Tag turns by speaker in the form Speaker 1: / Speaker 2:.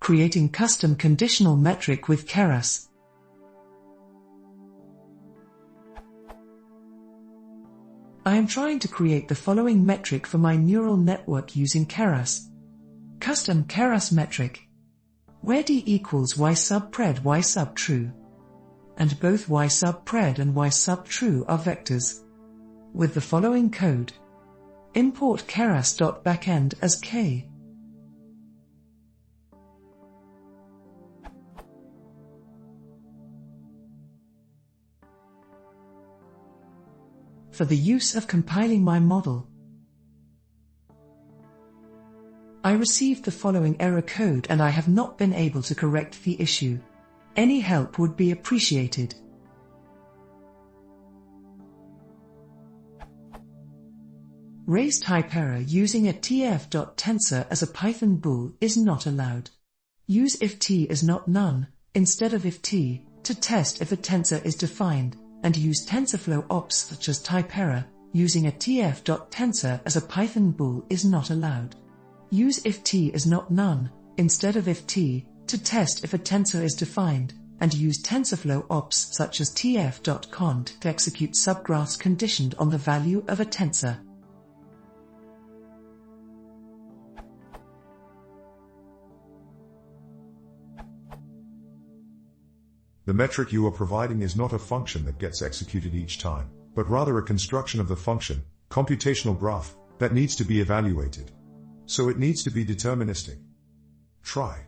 Speaker 1: Creating custom conditional metric with Keras. I am trying to create the following metric for my neural network using Keras. Custom Keras metric. Where d equals y sub pred y sub true. And both y sub pred and y sub true are vectors. With the following code. Import keras.backend as k. For the use of compiling my model, I received the following error code and I have not been able to correct the issue. Any help would be appreciated. Raise type error using a tf.tensor as a Python bool is not allowed. Use if t is not none, instead of if t, to test if a tensor is defined, and use TensorFlow ops such as type error, using a tf.tensor as a Python bool is not allowed. Use if t is not none, instead of if t, to test if a tensor is defined, and use TensorFlow ops such as tf.cont to execute subgraphs conditioned on the value of a tensor.
Speaker 2: The metric you are providing is not a function that gets executed each time, but rather a construction of the function, computational graph, that needs to be evaluated. So it needs to be deterministic. Try.